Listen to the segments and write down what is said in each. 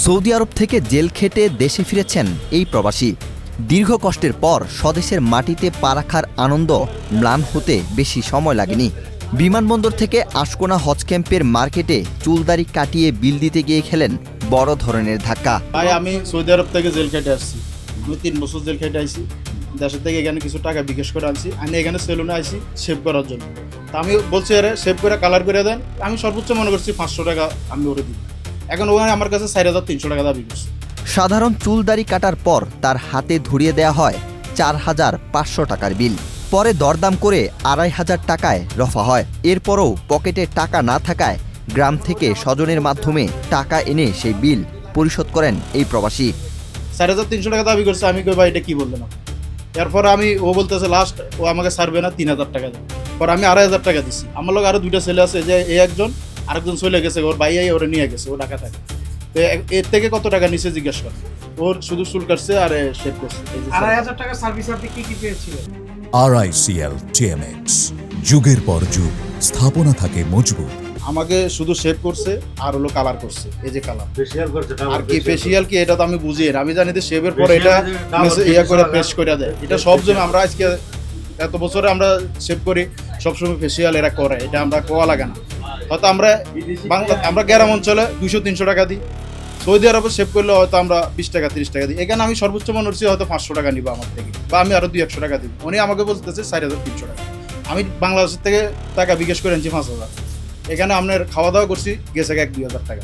Saudi আরব থেকে jail খেটে দেশে ফিরেছেন এই প্রবাসী। দীর্ঘ কষ্টের পর স্বদেশের মাটিতে পা রাখার আনন্দ ম্লান হতে বেশি সময় লাগেনি। বিমানবন্দর থেকে আশকোনা হজ ক্যাম্পের মার্কেটে চুলদাড়ি কাটিয়ে বিল দিতে গিয়ে খেলেন বড় ধরনের ধাক্কা। ভাই আমি সৌদি আরব থেকে জেল খেটে আসছি, আমি 3 বছর জেল খেটে আইছি। দেশের থেকে এখানে কিছু টাকা বিকাশ করে আনছি, আমি এখানে সেলুনে আইছি শেভ করার জন্য। তা আমি বলছি আরে শেভ করে কালার করে দেন, আমি সর্বোচ্চ মনে করছি 500 টাকা আমি ওরে দিই। এখন ওখানে আমার কাছে 4300 টাকা দাবি করছে। সাধারণ চুলদাড়ি কাটার পর তার হাতে ধরিয়ে দেয়া হয় 4500 টাকার বিল। পরে দরদাম করে 2500 টাকায় রফা হয়। এরপরও পকেটে টাকা না থাকায় গ্রাম থেকে স্বজনের মাধ্যমে টাকা এনে সেই বিল পরিশোধ করেন এই প্রবাসী। 4300 টাকা দাবি করছে। আমি কই ভাই এটা কি বললেন? এরপর ও বলতেছে লাস্ট ও আমাকে ছাড়বে না, 3000 টাকা দেয়। পর আমি 2500 টাকা দিছি। আমার লোক আরো 2টা ছেলে আছে, যে এই একজন আরেকজন চলে গেছে, ওর ভাই ওরে নিয়ে গেছে, ও ঢাকা থাকে। তো এর থেকে কত টাকা নিচে জিজ্ঞেস করে, ওর শুধু চুল কাটছে আর শেভ করছে। 2500 টাকা সার্ভিস আপনি কি পেয়েছিলেন? RICL TMX, যুগের পর যুগ স্থাপনা থাকে মজবুত। আমাকে শুধু শেভ করছে আর হলো কালার করছে, এই যে কালার ফেশিয়াল করছে। আর কি ফেশিয়াল কি এটা তো আমি বুঝি না, আমি জানি যে শেভের পর এটা ইয়া করে পেস্ট করে দেয়। এটা সব জন্য আমরা আজকে এত বছরে আমরা শেভ করি, সবসময় ফেশিয়াল এরা করে, এটা আমরা কোয়া লাগে না। হয়তো আমরা গ্রাম অঞ্চলে 200-300 টাকা দিই, সৌদি আরবে শেভ করলে হয়তো আমরা 20 টাকা 30 টাকা দিই। এখানে আমি সর্বোচ্চ মনে হচ্ছে হয়তো 500 টাকা নিবো আমার থেকে, বা আমি আরো 200-100 টাকা দিব। উনি আমাকে বলতেছে 4300 টাকা। আমি বাংলাদেশের থেকে টাকা বিকাশ করে আনছি 5000। এখানে আপনার খাওয়া দাওয়া করছি, গেছে 1-2000 টাকা।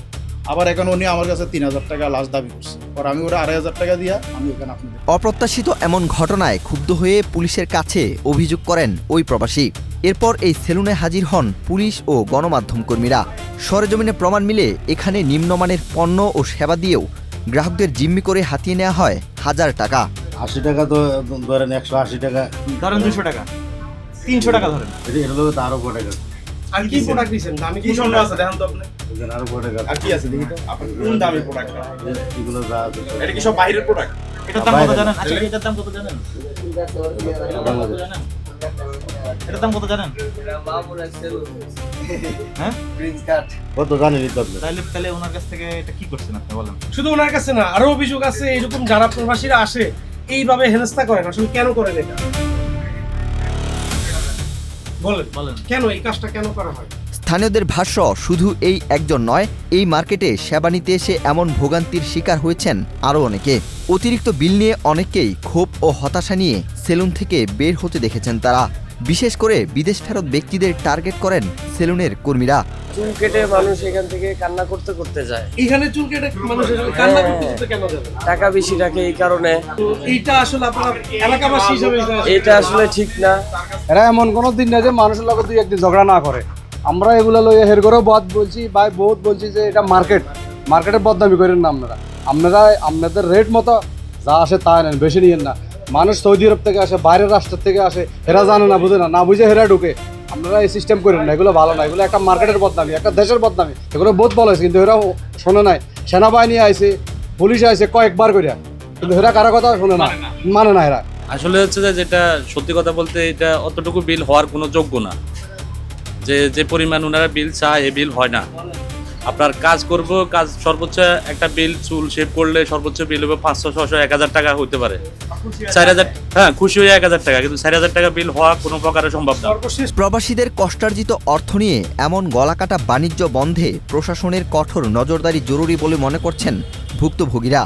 আবার এখন উনি আমার কাছে 3000 টাকা লাস্ট দাবি করছে। আর আমি ওরা 2500 টাকা দিয়া আমি এখানে আপনাদের। অপ্রত্যাশিত এমন ঘটনায় ক্ষুব্ধ হয়ে পুলিশের কাছে অভিযোগ করেন ওই প্রবাসী। এরপর এই সেলুনে হাজির হন পুলিশ ও গণমাধ্যম কর্মীরা। সরেজমিনে প্রমাণ মিলে এখানে নিম্নমানের পণ্য ও সেবা দিয়েও গ্রাহকদের জিম্মি করে হাতিয়ে নেওয়া হয় হাজার টাকা। 80 টাকা তো ধরেন, 180 টাকা ধরেন, 200 টাকা, 300 টাকা ধরেন। এটা লোক তো আরো 4 টাকা। আর কি প্রোডাক্ট দিবেন? দামি কি স্বর্ণ আছে দেখেন তো আপনি, এখানে আরো 4 টাকা। আর কি আছে দেখি তো আপনি কোন দামি প্রোডাক্ট? এগুলো যা আছে এটা কি সব বাইরের প্রোডাক্ট? এটার দাম কত জানেন? আচ্ছা এটার দাম কত জানেন? এটার দাম কত জানেন? হ্যাঁ, কত জানেন তো আপনি? তাহলে ওনার কাছ থেকে এটা কি করছেন আপনি বলেন? শুধু ওনার কাছে না, আরো অভিযোগ আছে এরকম যারা প্রবাসীরা আসে এইভাবে হেনস্থা করেন। আসলে কেন করেন এটা? বলেন কেন এই কাজটা কেন করা হয়? স্থানীয়দের ভাষ্য, শুধু এই একজন নয়, এই মার্কেটে সেবা নিতে এসে এমন ভোগান্তির শিকার হয়েছেন আরও অনেকে। অতিরিক্ত বিল নিয়ে অনেকেই ক্ষোভ ও হতাশা নিয়ে সেলুন থেকে বের হতে দেখেছেন তারা। বিশেষ করে বিদেশ ফেরত ব্যক্তিদের টার্গেট করেন সেলুনের কর্মীরা। চুল কেটে মানুষ এখান থেকে কান্না করতে করতে যায়। এইখানে চুল কেটে মানুষ এখানে কান্না করতে কেন যাবে? টাকা বেশি রাখে এই কারণে। তো এইটা আসলে আপনার এলাকাবাসী হিসেবে এটা আসলে ঠিক না। এরা এমন কোনো দিন না যে মানুষের লোক দুই একদিন ঝগড়া না করে। আমরা এগুলো লইয়া হের করেও বলছি, ভাই বহুত বলছি যে এটা মার্কেটের বদনামি করেন না। আপনাদের রেট মতো যা আসে তা নেন, বেশি নিয়েন না। মানুষ সৌদি আরব থেকে আসে, বাইরের রাষ্ট্র থেকে আসে, এরা জানে না, বুঝে না বুঝে হেরা ঢুকে। আপনারা এই সিস্টেম করেন না, এগুলো ভালো না। এগুলো একটা মার্কেটের বদনামি, একটা দেশের বদনামি। এগুলো বহুত বলা হয়েছে, কিন্তু এরা শোনে নাই। সেনাবাহিনী আইছে, পুলিশ আইছে কয়েকবার করিয়া, কিন্তু এরা কারো কথা শোনে না, মানে না এরা। আসলে হচ্ছে যে যেটা সত্যি কথা বলতে, এটা অতটুকু বিল হওয়ার কোনো যোগ্য না। যে পরিমাণ ওনারা বিল চায়, এই বিল হয় না। আপনার কাজ সর্বোচ্চ একটা বিল, চুল শেভ করলে সর্বোচ্চ বিল হবে 500-600-1000 টাকা হতে পারে। 4000, হ্যাঁ খুশি হয়ে 1000 টাকা, কিন্তু 4000 টাকা বিল হওয়া কোনো প্রকারে সম্ভব না। প্রবাসীদের কষ্টার্জিত অর্থ নিয়ে এমন গলাকাটা বাণিজ্য বন্ধে প্রশাসনের কঠোর নজরদারি জরুরি বলে মনে করছেন ভুক্তভোগীরা।